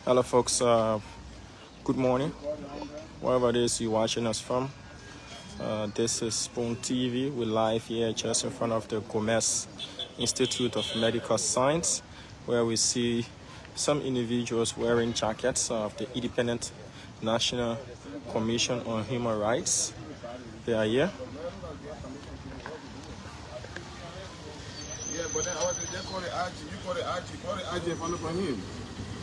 Hello folks, good morning, wherever it is you're watching us from. This is Spoontv. We're live here just in front of the Gims Institute of Medical Science, where we see some individuals wearing jackets of the Independent National Commission on Human Rights. They are here. Yeah, but then they call it IG. You call it IG. Call it IG and follow from him.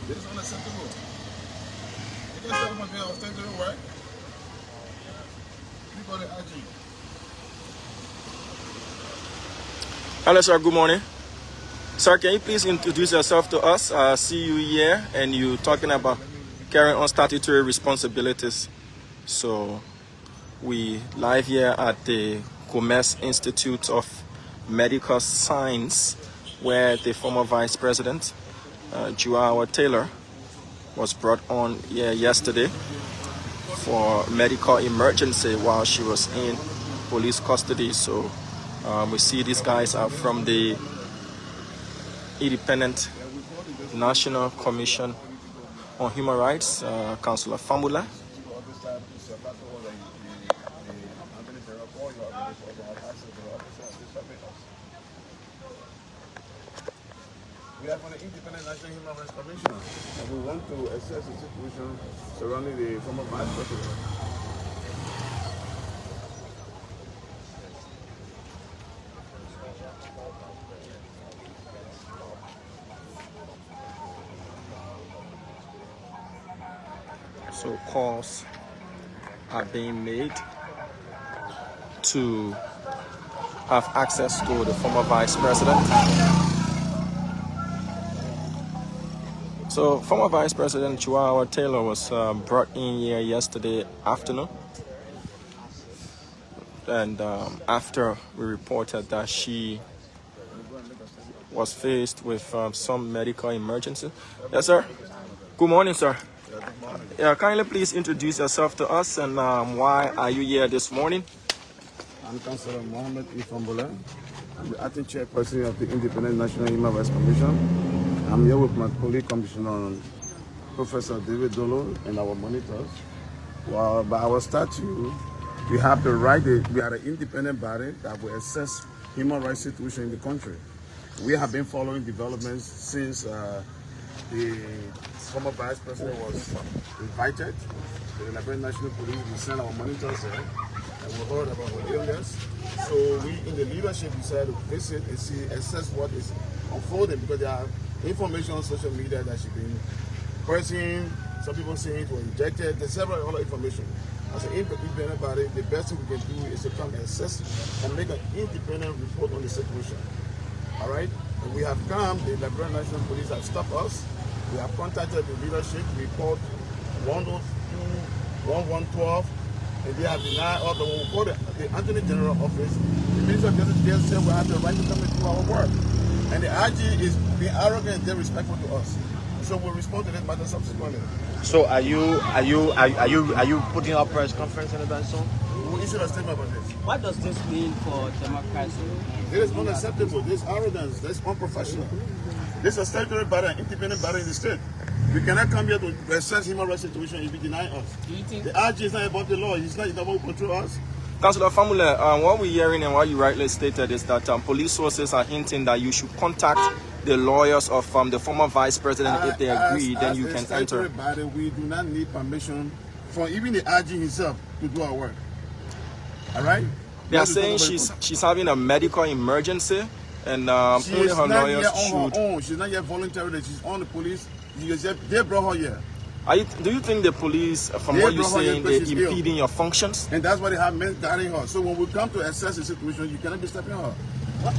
This is unacceptable. You can't tell them they are ostentatious, right? You call it IG. Hello sir, good morning. Sir, can you please introduce yourself to us? I see you here and you talking about carrying on statutory responsibilities. So we live here at the Gims Institute of Medical Science, where the former Vice President, Joao Taylor, was brought on here yesterday for medical emergency while she was in police custody. So we see these guys are from the Independent National Commission on Human Rights, Councillor Famula. We are from the Independent National Human Rights Commission, and we want to assess the situation surrounding the former Vice President. So calls are being made to have access to the former Vice President. So former Vice President Joao Taylor was brought in here yesterday afternoon. And after we reported that she was faced with some medical emergency. Yes, sir. Good morning, sir. Yeah, kindly please introduce yourself to us and why are you here this morning? I'm Councillor Mohammed Ifambola. I'm the acting chairperson of the Independent National Human Rights Commission. I'm here with my colleague Commissioner Professor David Dolo and our monitors. Well, by our statute, we have the right, we are an independent body that will assess human rights situation in the country. We have been following developments since the former Vice President was invited to the Liberia National Police. We sent our monitors there and we heard about her illness. So we in the leadership decided to visit and see, assess what is unfolding, because there are information on social media that she's been pressing, some people saying it was injected, there's several other information. As an independent body, the best thing we can do is to come and assess and make an independent report on the situation. All right? And we have come, the Liberia National Police have stopped us. We have contacted the leadership, we called 102, 1112, and they have denied us. When we called the Attorney General office, the Minister of Justice said we have the right to come and do our work. And the IG is being arrogant and disrespectful to us. So we'll respond to this matter subsequently. So are you putting up press conference anytime soon? We'll issue a statement about this. What does this mean for democracy? It is unacceptable. This arrogance, this unprofessional. This is a statutory body, an independent body in the state. We cannot come here to assess human rights situation if you deny us. Do you think the IG is not above the law. It's not about to control us. Councillor Famula, what we're hearing and what you rightly stated is that police sources are hinting that you should contact the lawyers of the former Vice President. If they agree, then you can enter. Body, we do not need permission from even the IG himself to do our work. All right? They are saying she's having a medical emergency, and only her lawyers should. She's not yet voluntarily. She's on the police. They brought her here. Do you think the police, from what you're saying, they're impeding your functions? And that's what they have meant guarding her. So when we come to assess the situation, you cannot be stopping her.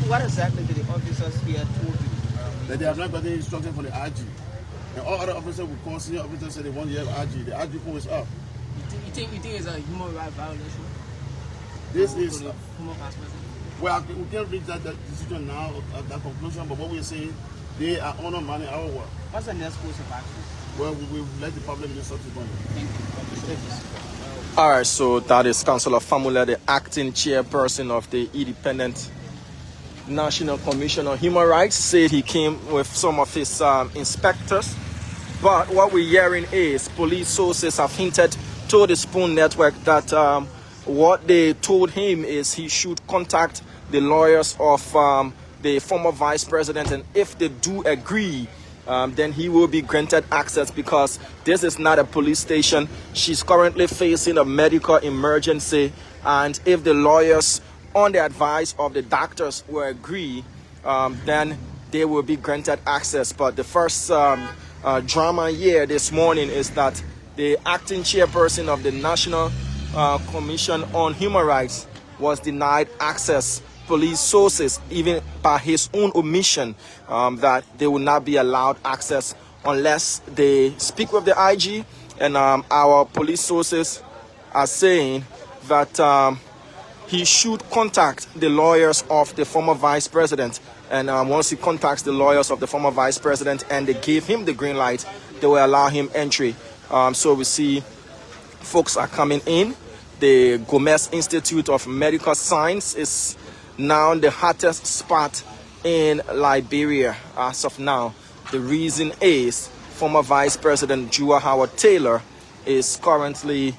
what exactly did the officers here told you? That they have not gotten instruction from the IG. And all other officers will call, senior officers say they want to have IG. The IG phone is up. You think it's a human rights violation? This is former Vice President? Well, we can't reach that decision now, that conclusion, but what we're saying, they are undermining our work. What's the next course of action? Well, we will let the public know subsequently. Thank you. All right, so that is Councillor Famula, the acting chairperson of the Independent National Commission on Human Rights, said he came with some of his inspectors But what we're hearing is police sources have hinted to the Spoon Network that what they told him is he should contact the lawyers of the former vice president, and if they do agree, then he will be granted access, because this is not a police station. She's currently facing a medical emergency, and if the lawyers, on the advice of the doctors, will agree, then they will be granted access. But the first drama here this morning is that the acting chairperson of the National Commission on Human Rights was denied access. Police sources, even by his own omission, that they will not be allowed access unless they speak with the IG. And our police sources are saying that he should contact the lawyers of the former vice president. And once he contacts the lawyers of the former vice president and they give him the green light, they will allow him entry. So we see folks are coming in. The Gomez Institute of Medical Science is now the hottest spot in Liberia as of now. The reason is former Vice President Jua Howard Taylor is currently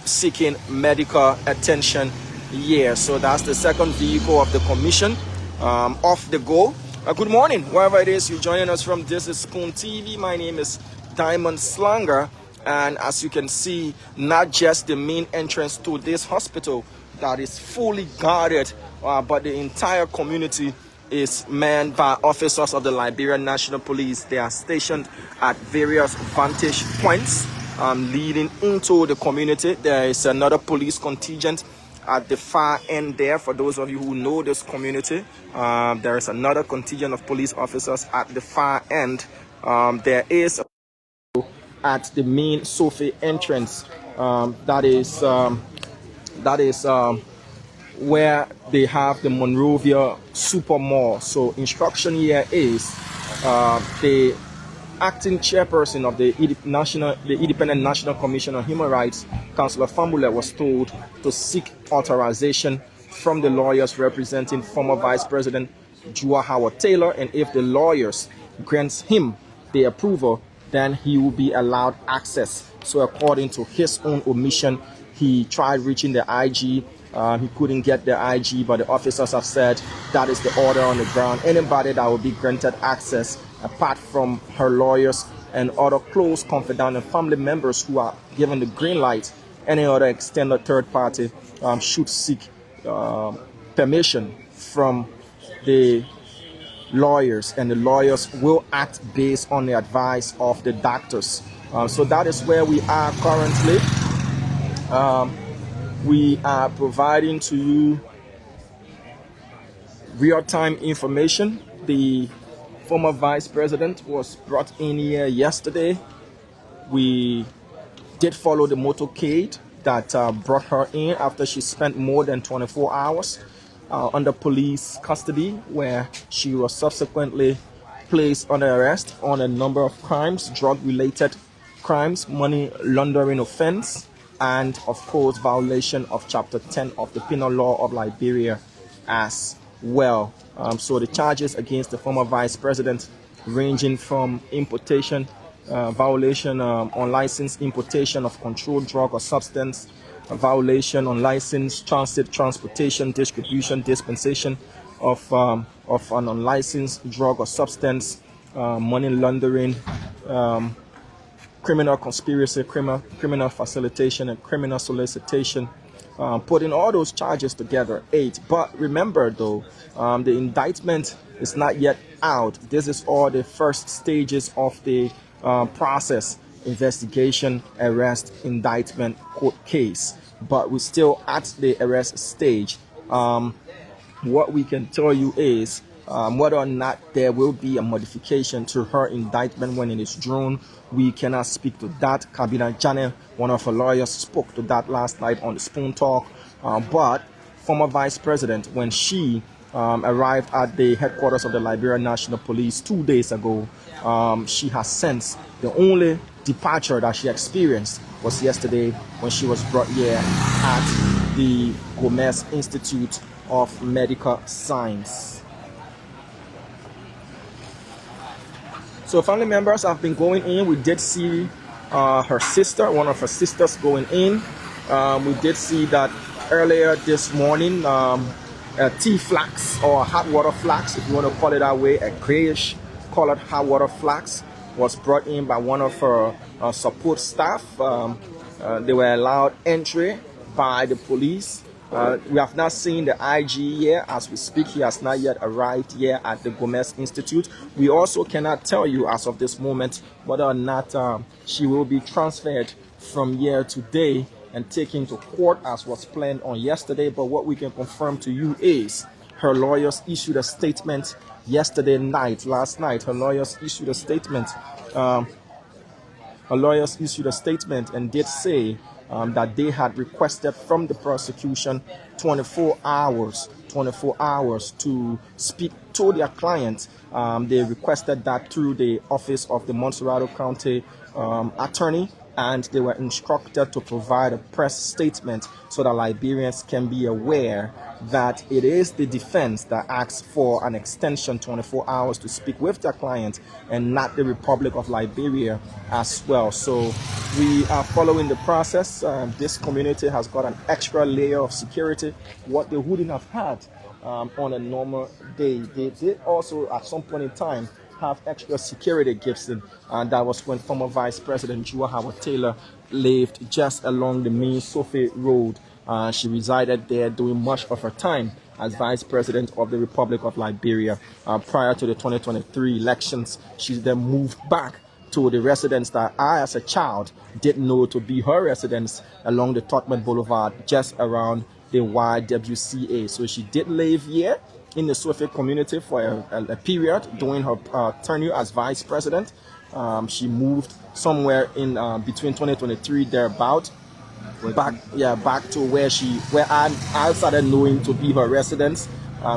seeking medical attention here. So that's the second vehicle of the commission off the go. Good morning, wherever it is you're joining us from. This is Spoontv. My name is Diamond Slanger, and as you can see, not just the main entrance to this hospital that is fully guarded, but the entire community is manned by officers of the Liberian National Police. They are stationed at various vantage points leading into the community. There is another police contingent at the far end there. For those of you who know this community, there is another contingent of police officers at the far end. There is at the main Sophie entrance, that is where they have the Monrovia Super Mall. So instruction here is the acting chairperson of the Independent National Commission on Human Rights, Councillor Fambule, was told to seek authorization from the lawyers representing former Vice President Jua Howard Taylor, and if the lawyers grants him the approval, then he will be allowed access. So according to his own omission, he tried reaching the IG. He couldn't get the IG, but the officers have said that is the order on the ground. Anybody that will be granted access, apart from her lawyers and other close confidant and family members who are given the green light, any other extended third party should seek permission from the lawyers, and the lawyers will act based on the advice of the doctors. So that is where we are currently. We are providing to you real-time information. The former vice president was brought in here yesterday. We did follow the motorcade that brought her in after she spent more than 24 hours under police custody, where she was subsequently placed under arrest on a number of crimes, drug-related crimes, money laundering offense, and of course violation of Chapter 10 of the Penal Law of Liberia as well. So the charges against the former vice president ranging from importation, violation on licensed importation of controlled drug or substance, a violation on licensed transit, transportation, distribution, dispensation of an unlicensed drug or substance, money laundering, criminal conspiracy, criminal facilitation, and criminal solicitation. Putting all those charges together, 8. But remember though, the indictment is not yet out. This is all the first stages of the process: investigation, arrest, indictment, court case. But we're still at the arrest stage. What we can tell you is whether or not there will be a modification to her indictment when it is drawn, we cannot speak to that. Kabina Jane, one of her lawyers, spoke to that last night on the Spoon Talk. But former vice president, when she arrived at the headquarters of the Liberia National Police 2 days ago, she has since, the only departure that she experienced was yesterday when she was brought here at the Gomez Institute of Medical Science. So family members have been going in. We did see her sister, one of her sisters, going in. We did see that earlier this morning. Tea flax or hot water flax, if you want to call it that way, a grayish colored hot water flax was brought in by one of her support staff. They were allowed entry by the police. We have not seen the IG here as we speak. He has not yet arrived here at the Gims Institute. We also cannot tell you as of this moment whether or not she will be transferred from here today and taken to court as was planned on yesterday. But what we can confirm to you is her lawyers issued a statement last night. Her lawyers issued a statement. And did say that they had requested from the prosecution 24 hours to speak to their client. They requested that through the office of the Montserrado County attorney, and they were instructed to provide a press statement so that Liberians can be aware that it is the defense that asks for an extension 24 hours to speak with their client and not the Republic of Liberia as well. So we are following the process. This community has got an extra layer of security, what they wouldn't have had on a normal day. They did also at some point in time have extra security, Gibson, and that was when former Vice President Jua Howard Taylor lived just along the main Sophie Road. She resided there doing much of her time as Vice President of the Republic of Liberia. Prior to the 2023 elections, she then moved back to the residence that I, as a child, didn't know to be her residence along the Totman Boulevard, just around the YWCA. So she did live here in the Sophie community for a period during her tenure as Vice President. She moved somewhere in between 2023 thereabout, back to where I started knowing to be her residence.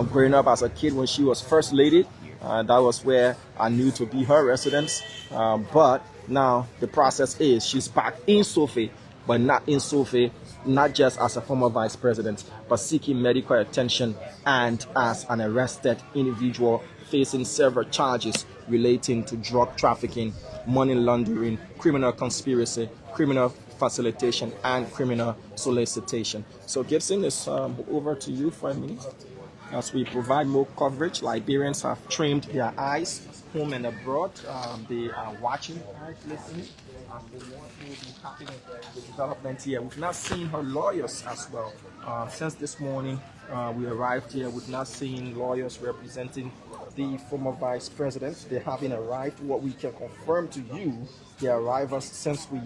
Growing up as a kid when she was First Lady, that was where I knew to be her residence. But now the process is she's back in Sophie, but not in Sophie, not just as a former Vice President, but seeking medical attention and as an arrested individual facing several charges relating to drug trafficking, money laundering, criminal conspiracy, criminal facilitation, and criminal solicitation. So Gibson, it's over to you for a minute. As we provide more coverage, Liberians have trained their eyes home and abroad. They are watching, listening, and they want to be happy with the development here. We've not seen her lawyers as well. Since this morning we arrived here, we've not seen lawyers representing the former Vice President. They haven't arrived. What we can confirm to you, their arrivals since we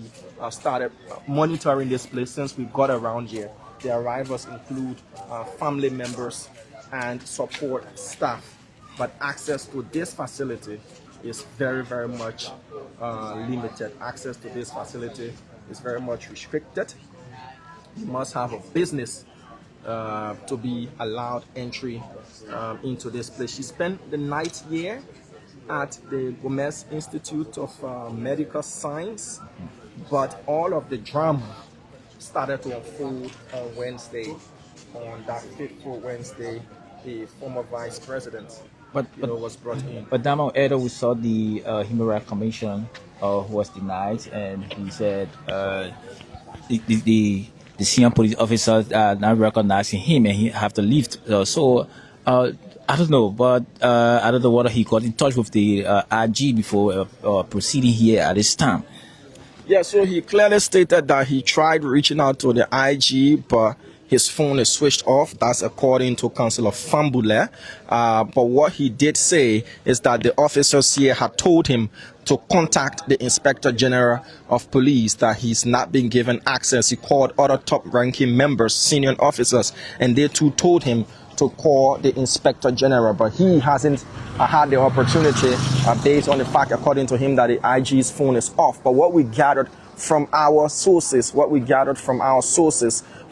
started monitoring this place, since we got around here, their arrivals include family members and support staff. But access to this facility is very, very much limited. Access to this facility is very much restricted. You must have a business to be allowed entry into this place. She spent the night here at the Gims Institute of Medical Science, but all of the drama started to unfold on Wednesday, on that fateful Wednesday. The former Vice President was brought in. But Damo Edo, we saw the Human Rights Commission who was denied, and he said the senior police officers are not recognizing him and he have to leave. I don't know, but I don't know whether he got in touch with the IG before proceeding here at this time. Yeah, so he clearly stated that he tried reaching out to the IG, but his phone is switched off. That's according to Councillor Fambule. But what he did say is that the officers here had told him to contact the Inspector General of Police, that he's not been given access. He called other top-ranking members, senior officers, and they too told him to call the Inspector General, but he hasn't had the opportunity based on the fact, according to him, that the IG's phone is off. But what we gathered from our sources,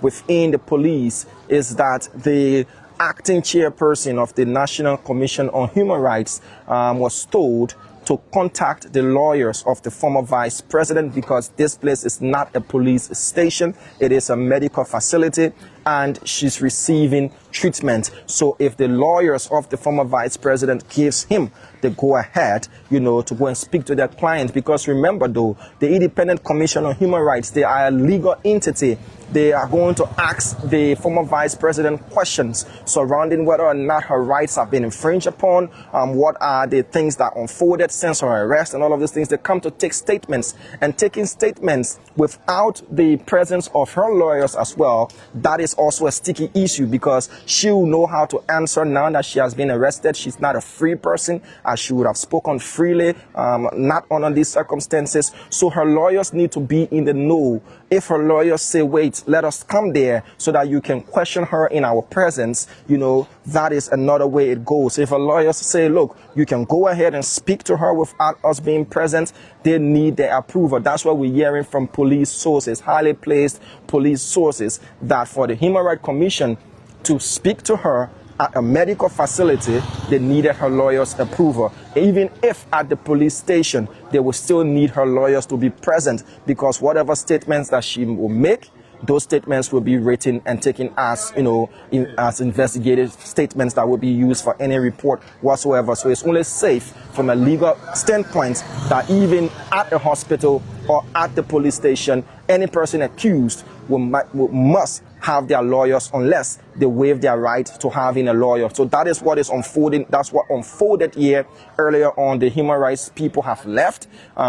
within the police, is that the acting chairperson of the National Commission on Human Rights was told to contact the lawyers of the former Vice President, because this place is not a police station, it is a medical facility, and she's receiving treatment. So if the lawyers of the former vice president gives him the go ahead, you know, to go and speak to their client, because remember though, the Independent Commission on Human Rights, they are a legal entity. They are going to ask the former vice president questions surrounding whether or not her rights have been infringed upon, what are the things that unfolded since her arrest, and all of these things. They come to take statements, and taking statements without the presence of her lawyers as well, that is also a sticky issue, because she will know how to answer now that she has been arrested. She's not a free person, as she would have spoken freely, not under these circumstances. So her lawyers need to be in the know. If her lawyers say, wait, let us come there so that you can question her in our presence, you know, that is another way it goes. If her lawyers say, look, you can go ahead and speak to her without us being present, they need their approval. That's what we're hearing from police sources, highly placed police sources, that for the Human Rights Commission to speak to her at a medical facility, they needed her lawyer's approval. Even if at the police station, they will still need her lawyers to be present, because whatever statements that she will make, those statements will be written and taken as, you know, as investigative statements that will be used for any report whatsoever. So it's only safe from a legal standpoint that even at a hospital or at the police station, any person accused must have their lawyers, unless they waive their right to having a lawyer. So that is what is unfolding. That's what unfolded here earlier on. The human rights people have left.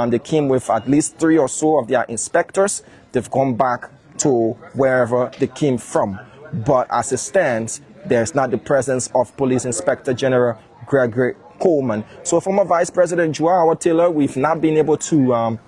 They came with at least 3 or so of their inspectors. They've gone back to wherever they came from. But as it stands, there's not the presence of Police Inspector General Gregory Coleman. So former Vice President Joao Taylor, we've not been able to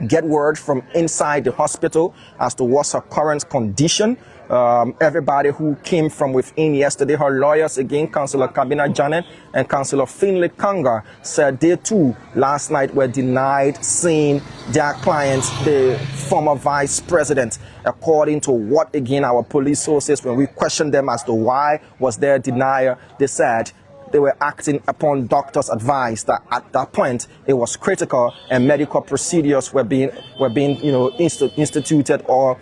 get word from inside the hospital as to what's her current condition. Everybody who came from within yesterday, her lawyers again, Councillor Kabina Janet and Councillor Finley Kanga, said they too last night were denied seeing their clients, the former vice president. According to what again our police sources, when we questioned them as to why was there denial, they said they were acting upon doctors' advice that at that point it was critical and medical procedures were being you know, instituted or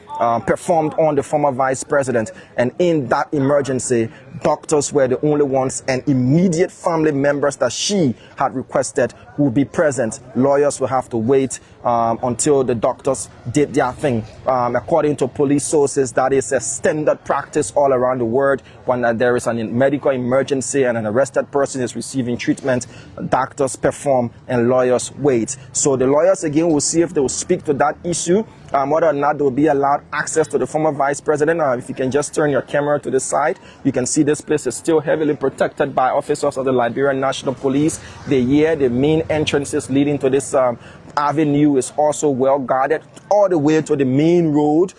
performed on the former vice president. And in that emergency, doctors were the only ones and immediate family members that she had requested would be present. Lawyers will have to wait until the doctors did their thing. According to police sources, that is a standard practice all around the world. When there is a medical emergency and an arrested person is receiving treatment, doctors perform and lawyers wait. So the lawyers again will see if they will speak to that issue, whether or not they will be allowed access to the former vice president. If you can just turn your camera to the side, you can see this place is still heavily protected by officers of the Liberian National Police. The main entrances leading to this avenue is also well guarded all the way to the main road.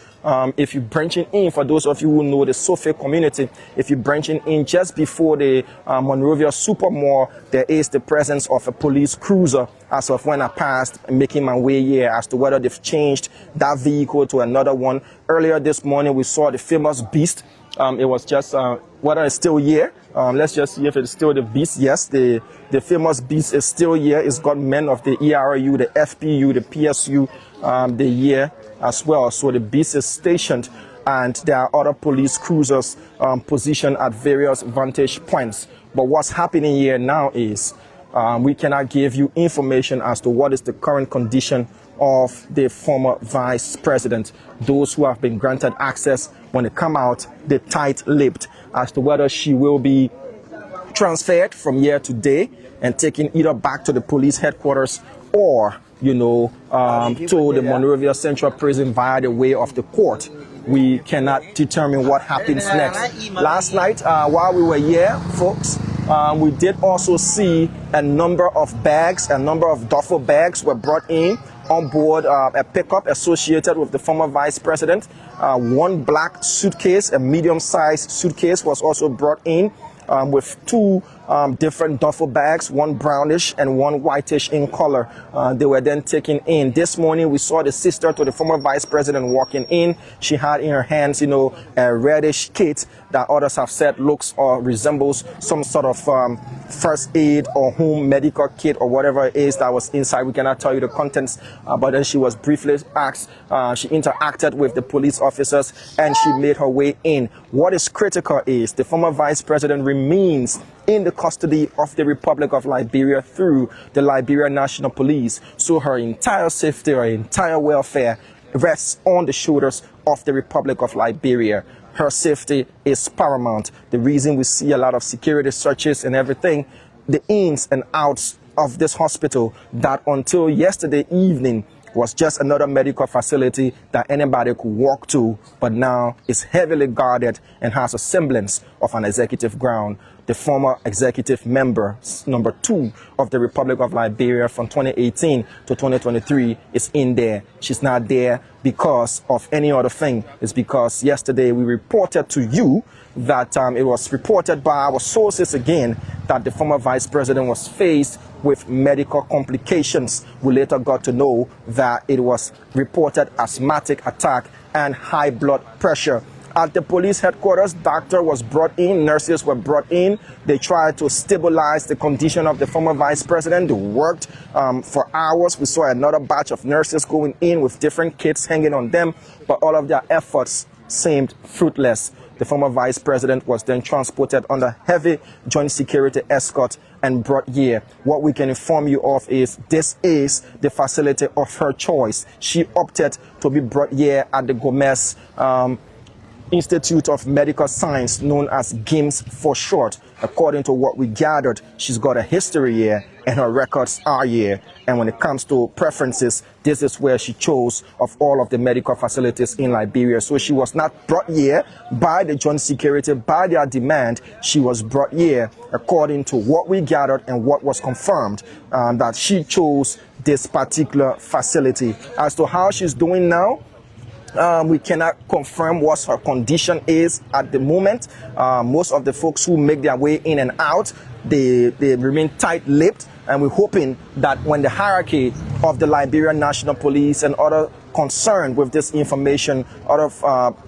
If you're branching in, for those of you who know the Sophie community, if you're branching in just before the Monrovia Super Mall, there is the presence of a police cruiser as of when I passed, making my way here, as to whether they've changed that vehicle to another one. Earlier this morning, we saw the famous Beast. It was just, whether it's still here, let's just see if it's still the Beast. Yes, the famous Beast is still here. It's got men of the ERU, the FPU, the PSU, the here as well. So the Beast is stationed, and there are other police cruisers positioned at various vantage points. But what's happening here now is we cannot give you information as to what is the current condition of the former vice president. Those who have been granted access, when they come out, they're tight-lipped as to whether she will be transferred from here today and taken either back to the police headquarters or, you know, to the Monrovia Central Prison via the way of the court. We cannot determine what happens next. Last night, while we were here, folks, we did also see a number of bags, a number of duffel bags were brought in on board a pickup associated with the former vice president. One black suitcase, a medium-sized suitcase, was also brought in with 2 different duffel bags, one brownish and one whitish in color. They were then taken in. This morning, we saw the sister to the former vice president walking in. She had in her hands, you know, a reddish kit that others have said looks or resembles some sort of first aid or home medical kit or whatever it is that was inside. We cannot tell you the contents, but then she was briefly asked. She interacted with the police officers and she made her way in. What is critical is the former vice president remains in the custody of the Republic of Liberia through the Liberia National Police. So her entire safety, her entire welfare rests on the shoulders of the Republic of Liberia. Her safety is paramount. The reason we see a lot of security searches and everything, the ins and outs of this hospital that until yesterday evening was just another medical facility that anybody could walk to, but now is heavily guarded and has a semblance of an executive ground. The former executive member, number 2 of the Republic of Liberia from 2018 to 2023 is in there. She's not there because of any other thing. It's because yesterday we reported to you that it was reported by our sources again that the former vice president was faced with medical complications. We later got to know that it was reported asthmatic attack and high blood pressure. At the police headquarters, doctor was brought in, nurses were brought in. They tried to stabilize the condition of the former vice president. They worked for hours. We saw another batch of nurses going in with different kits hanging on them, but all of their efforts seemed fruitless. The former vice president was then transported under heavy joint security escort and brought here. What we can inform you of is this is the facility of her choice. She opted to be brought here at the Gomez Institute of Medical Science, known as Gims for short. According to what we gathered, she's got a history here and her records are here. And when it comes to preferences, this is where she chose of all of the medical facilities in Liberia. So she was not brought here by the joint security, by their demand. She was brought here according to what we gathered and what was confirmed, that she chose this particular facility. As to how she's doing now, we cannot confirm what her condition is at the moment. Most of the folks who make their way in and out, they remain tight-lipped, and we're hoping that when the hierarchy of the Liberian National Police and other concerned with this information, other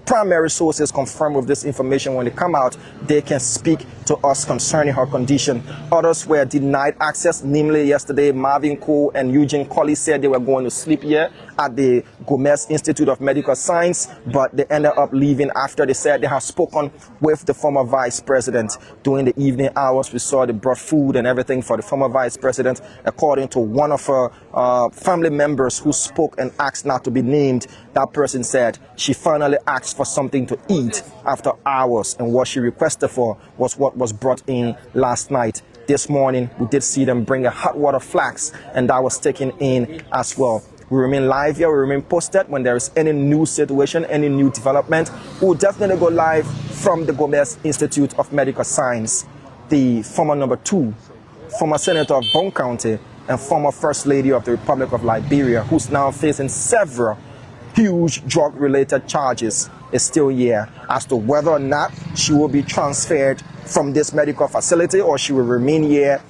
primary sources confirmed with this information, when they come out, they can speak to us concerning her condition. Others were denied access, namely yesterday, Marvin Cole and Eugene Colley said they were going to sleep here at the Gomez Institute of Medical Science, but they ended up leaving after they said they have spoken with the former vice president. During the evening hours, we saw they brought food and everything for the former vice president. According to one of her family members who spoke and asked not to be named, that person said she finally asked for something to eat after hours, and what she requested for was what was brought in last night. This morning, we did see them bring a hot water flask, and that was taken in as well. We remain live here, we remain posted. When there is any new situation, any new development, we will definitely go live from the Gomez Institute of Medical Science. The former number 2, former senator of Bone County, and former First Lady of the Republic of Liberia, who's now facing several huge drug-related charges, is still here. As to whether or not she will be transferred from this medical facility or she will remain here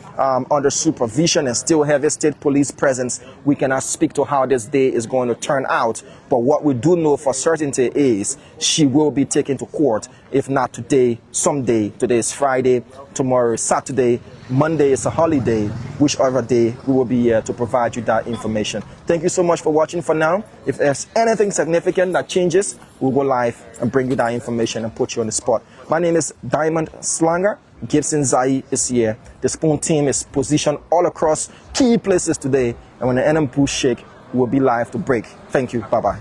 under supervision and still have a state police presence, we cannot speak to how this day is going to turn out. But what we do know for certainty is she will be taken to court, if not today, someday. Today is Friday, tomorrow is Saturday, Monday is a holiday. Whichever day, we will be here to provide you that information. Thank you so much for watching for now. If there's anything significant that changes, we'll go live and bring you that information and put you on the spot. My name is Diamond Slanger. Gibson Zai is here. The Spoon team is positioned all across key places today. And when the NM Boost shake, we'll be live to break. Thank you. Bye-bye.